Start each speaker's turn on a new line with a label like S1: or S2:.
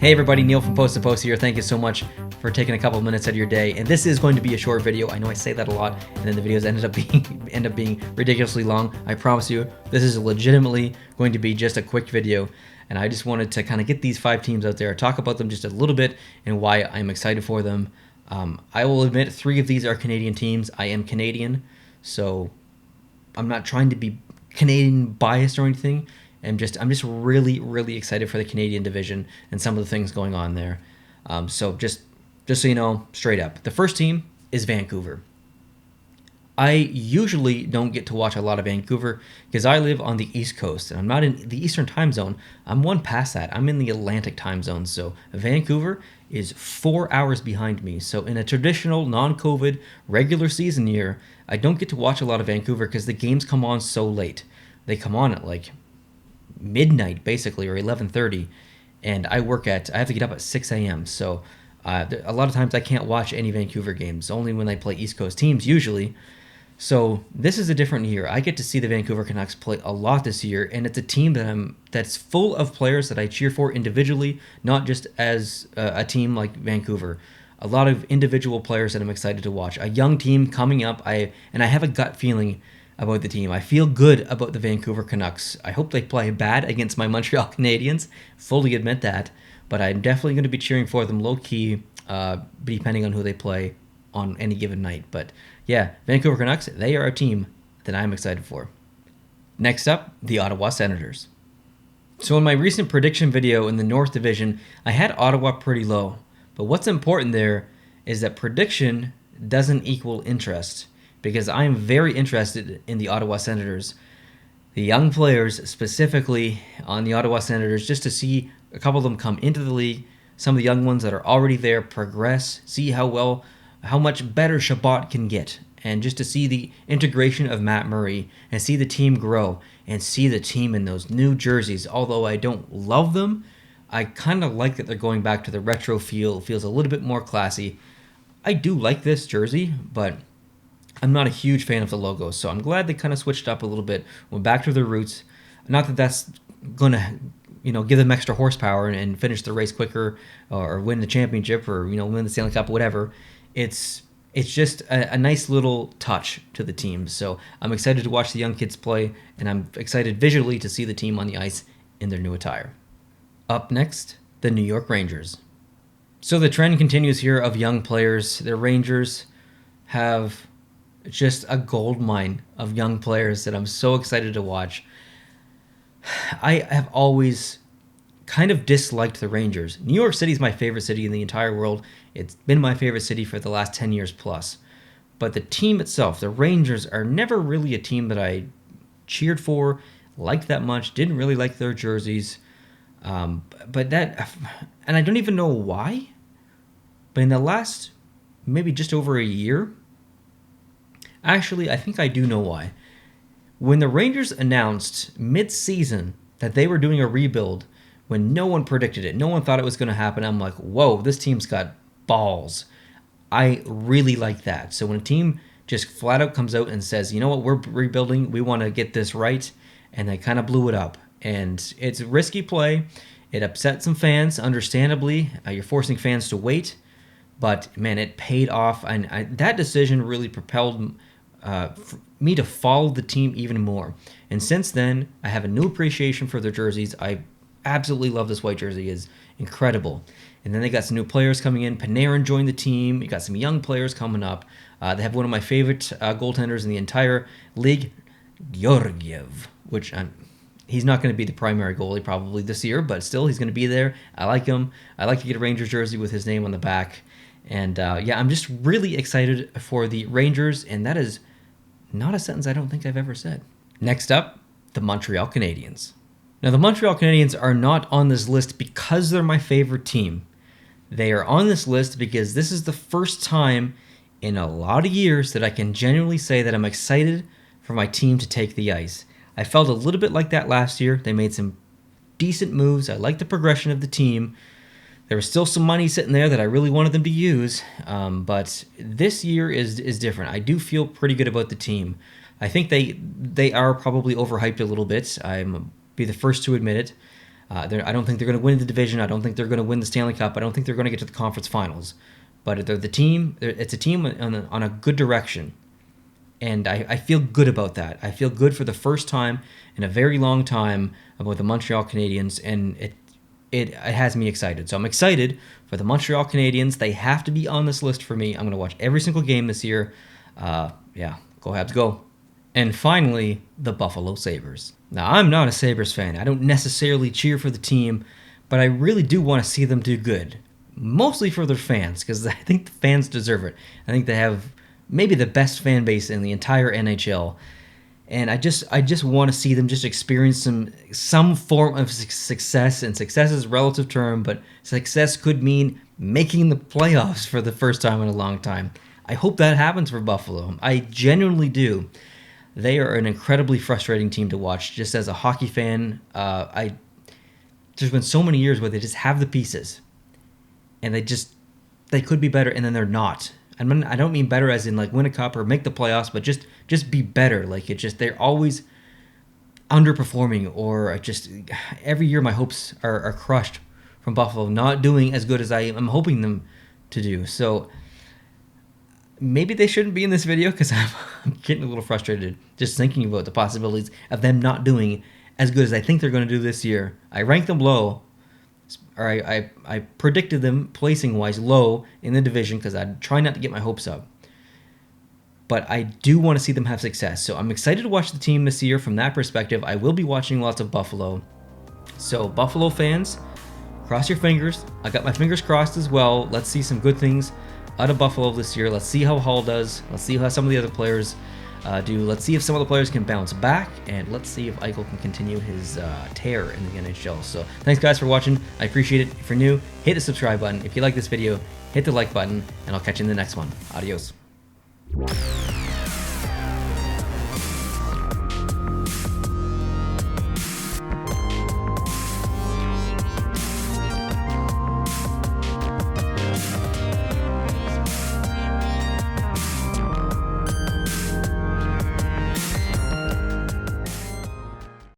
S1: Hey everybody, Neil from Post to Post here. Thank you so much for taking a couple of minutes out of your day. And this is going to be a short video. I know I say that a lot, and then the videos end up being ridiculously long. I promise you, this is legitimately going to be just a quick video. And I just wanted to kind of get these 5 teams out there, talk about them just a little bit and why I'm excited for them. I will admit 3 of these are Canadian teams. I am Canadian, so I'm not trying to be Canadian biased or anything. I'm just really excited for the Canadian division and some of the things going on there. So just so you know, straight up, the first team is Vancouver. I usually don't get to watch a lot of Vancouver because I live on the East Coast and I'm not in the Eastern time zone. I'm one past that. I'm in the Atlantic time zone. So Vancouver is 4 hours behind me. So in a traditional non-COVID regular season year, I don't get to watch a lot of Vancouver because the games come on so late. They come on at like midnight basically, or 11:30, and I have to get up at 6 a.m. So a lot of times I can't watch any Vancouver games, only when they play East Coast teams usually. So this is a different year. I get to see the Vancouver Canucks play a lot this year, and it's a team that's full of players that I cheer for individually, not just as a team like Vancouver. A lot of individual players that I'm excited to watch. A young team coming up, I have a gut feeling about the team. I feel good about the Vancouver Canucks. I hope they play bad against my Montreal Canadiens. Fully admit that. But I'm definitely going to be cheering for them low-key, depending on who they play on any given night. But yeah, Vancouver Canucks, they are a team that I'm excited for. Next up, the Ottawa Senators. So in my recent prediction video in the North Division, I had Ottawa pretty low. But what's important there is that prediction doesn't equal interest, because I am very interested in the Ottawa Senators. The young players, specifically on the Ottawa Senators, just to see a couple of them come into the league, some of the young ones that are already there progress, see how much better Chabot can get, and just to see the integration of Matt Murray and see the team grow and see the team in those new jerseys. Although I don't love them, I kind of like that they're going back to the retro feel. It feels a little bit more classy. I do like this jersey, but I'm not a huge fan of the logo, so I'm glad they kind of switched up a little bit, went back to their roots. Not that that's going to, give them extra horsepower and finish the race quicker or win the championship or, win the Stanley Cup, whatever. It's just a nice little touch to the team. So I'm excited to watch the young kids play, and I'm excited visually to see the team on the ice in their new attire. Up next, the New York Rangers. So the trend continues here of young players. The Rangers have just a gold mine of young players that I'm so excited to watch. I have always kind of disliked the Rangers. New York City is my favorite city in the entire world. It's been my favorite city for the last 10 years plus. But the team itself, the Rangers, are never really a team that I cheered for, liked that much, didn't really like their jerseys. And I don't even know why, but in the last maybe just over a year, actually, I think I do know why. When the Rangers announced mid-season that they were doing a rebuild, when no one predicted it, no one thought it was going to happen, I'm like, whoa, this team's got balls. I really like that. So when a team just flat out comes out and says, you know what, we're rebuilding, we want to get this right, and they kind of blew it up. And it's a risky play. It upset some fans, understandably. You're forcing fans to wait. But, man, it paid off. And that decision really propelled me to follow the team even more. And since then, I have a new appreciation for their jerseys. I absolutely love this white jersey. It's incredible. And then they got some new players coming in. Panarin joined the team. You got some young players coming up. They have one of my favorite goaltenders in the entire league, Georgiev, which he's not going to be the primary goalie probably this year, but still he's going to be there. I like him. I like to get a Rangers jersey with his name on the back. And I'm just really excited for the Rangers, and that is not a sentence I don't think I've ever said. Next up, the Montreal Canadiens. Now, the Montreal Canadiens are not on this list because they're my favorite team. They are on this list because this is the first time in a lot of years that I can genuinely say that I'm excited for my team to take the ice. I felt a little bit like that last year. They made some decent moves. I like the progression of the team. There was still some money sitting there that I really wanted them to use, but this year is different. I do feel pretty good about the team. I think they are probably overhyped a little bit. I'm be the first to admit it. I don't think they're going to win the division. I don't think they're going to win the Stanley Cup. I don't think they're going to get to the conference finals. But they're the team. It's a team on a good direction. And I feel good about that. I feel good for the first time in a very long time about the Montreal Canadiens, and it has me excited. So I'm excited for the Montreal Canadiens. They have to be on this list for me. I'm going to watch every single game this year. Yeah, go Habs, go. And finally, the Buffalo Sabres. Now, I'm not a Sabres fan. I don't necessarily cheer for the team, but I really do want to see them do good. Mostly for their fans, because I think the fans deserve it. I think they have maybe the best fan base in the entire NHL. And I just want to see them just experience some form of success. And success is a relative term, but success could mean making the playoffs for the first time in a long time. I hope that happens for Buffalo. I genuinely do. They are an incredibly frustrating team to watch. Just as a hockey fan, there's been so many years where they just have the pieces, and they could be better, and then they're not. I don't mean better as in like win a cup or make the playoffs, but just be better. Like they're always underperforming, or just every year my hopes are crushed from Buffalo not doing as good as I'm hoping them to do. So maybe they shouldn't be in this video, because I'm getting a little frustrated just thinking about the possibilities of them not doing as good as I think they're going to do this year. I ranked them low, or I predicted them placing-wise low in the division, because I try not to get my hopes up. But I do want to see them have success. So I'm excited to watch the team this year from that perspective. I will be watching lots of Buffalo. So Buffalo fans, cross your fingers. I got my fingers crossed as well. Let's see some good things out of Buffalo this year. Let's see how Hall does. Let's see how some of the other players do. Let's see if some of the players can bounce back, and let's see if Eichel can continue his tear in the NHL. So thanks guys for watching. I appreciate it. If you're new, hit the subscribe button. If you like this video, hit the like button, and I'll catch you in the next one. Adios.